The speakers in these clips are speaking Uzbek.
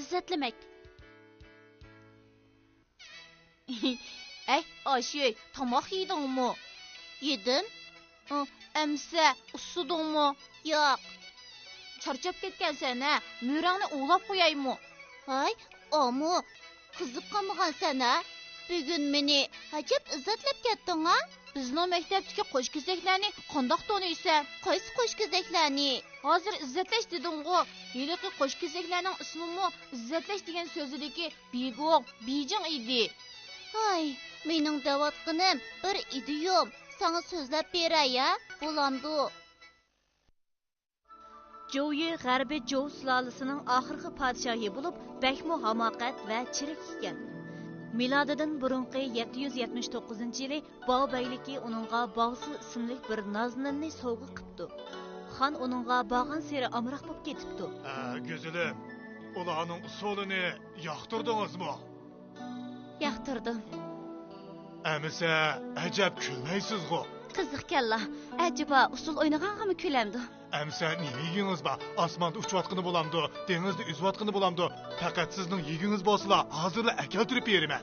izzatlamak. Ey, Ayşe, tamoq yedingmi? Yedim. Emse, usudingmi? Yo'q. Charchab ketgansan, ha? Mo'rangni o'lab qo'yaymi? Hay, omu, qiziq qolmagan sana. Bugun meni hajab izzatlab ketding, ha? Bizning maktabdagi qo'shkizaklarni qandoq taniysan? Qaysi qo'shkizaklarni? Hozir izzatlash deding-ku. Yiliqi qo'shkizaklarning ismimi izzatlash degan so'zidagi Biguq, Bijing edi. Hay, mening davatqinim bir idiyom. Sana so'zlab beray, ya? Bo'lamdi. Joyi G'arbiy Jou sulolasining oxirgi podshohi bo'lib, bakmu hamoqat va chirik ekan. Milodidan burunqi 779-yili Bao bayligi uningga Baosu ismli bir nozinni sovg'a qilibdi. Xon uningga borgan seri amroq bo'lib ketibdi. Go'zalim, ularning usulini yoqtirdingizmi? Yoqtirdim. Amisa, ajab kulmaysiz-ku. Qiziq kalla, ajiba usul o'ynaganmi kulamdi? Amsa, niyingiz bor? Osmonda uchayotgani bo'lamdi, dengizda uzayotgani bo'lamdi. Faqat sizning yegingiz bo'lsa, hozirla akeltirib beraman.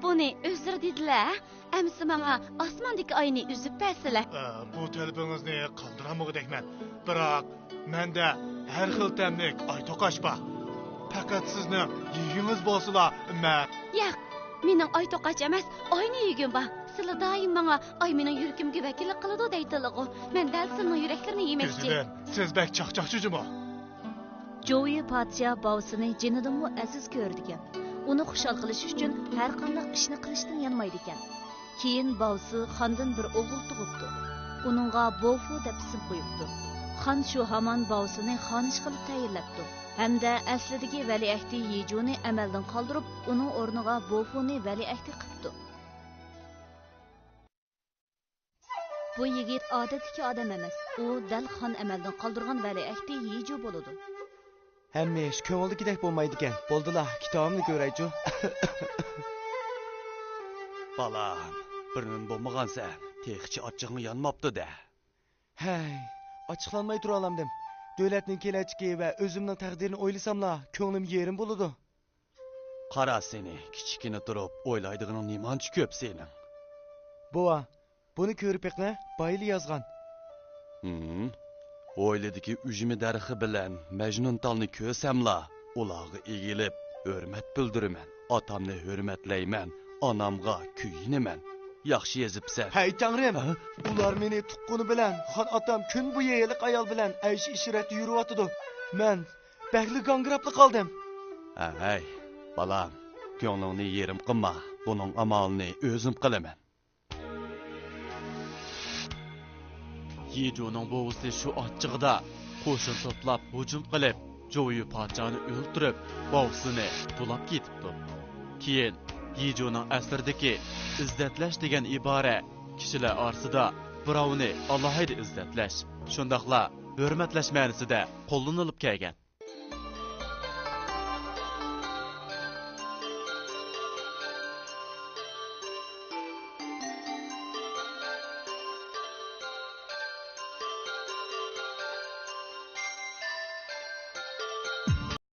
Buni o'zlari dedilar. Amsa menga osmondagi oyni uzib bersalar. Bu talabingizni qildiramog'idekman. Biroq menda har xil tamlik oy to'qash bor. Faqat sizning yegingiz bo'lsa, men Yo'q, mening oy to'qach emas, oyni yegim bor. Sizlar doim menga oy mening yuragimga vakillik qiladi deydilar-ku. Men dal sizning yuraklarini yemoqchi. Siz bak chaqchaqchimi? Joyi podshoh Baosini jinidanmi aziz ko'rdigan. Uni xushal qilish uchun har qanday ishni qilishdan yanmaydi ekan. Keyin Baosi xondan bir o'g'il tug'ibdi. Uningga Bofu deb ism qo'yibdi. Xon shu hamon Baosini xonish qilib tayinlabdi. Hamda aslidagi valiahdi Yejuni amaldan qoldirib, uning o'rniga Bofuni valiahdi qilibdi. Bu yigit odatdagi odam emas. U dal xon amaldan qoldirgan valiahdi Yeju bo'ladi. Hamma ish ko'ngildagidek bo'lmaydi ekan. Bo'ldilar, kitobimni ko'raychu. Balam, birinin bo'lmagansa, texchi ochig'im yonmabdi-da. Hey, ochiqlanmay tura olamdim. Davlatning kelajagi va o'zimning taqdirini o'ylasamla, ko'nglim yerim bo'ladi. Qara seni, kichikini turib o'ylaydiganing nimancha ko'p sening. Bova, buni ko'rib eqna, Bayli yozgan. O'yladiki ujmi darxi bilan Majnun talni ko'rsamla, ularga egilib, hurmat bildiraman. Otamni hurmatlayman, onamga kuyinaman. Yaxshi yezibsan. Hey tangrim, ular meni tuqquni bilan, xon otam kun bo'yi yeliq ayol bilan aysh ishratda yuriyotdi. Men bag'li gangrabli qoldim. Hey, balam, ko'nglingni yerim qilma. Buning amalini o'zim qilaman. Yejuning bo'g'isi shu ochchig'ida qo'shin to'plab hujum qilib, Joyi podshohni o'ldirib, bo'g'sini tulab ketibdi. Keyin Yejuning asrdagi izzatlash degan ibora kishilar orasida birovni alohida izzatlash, shundaqla hurmatlash ma'nosida qo'llanilib kelgan.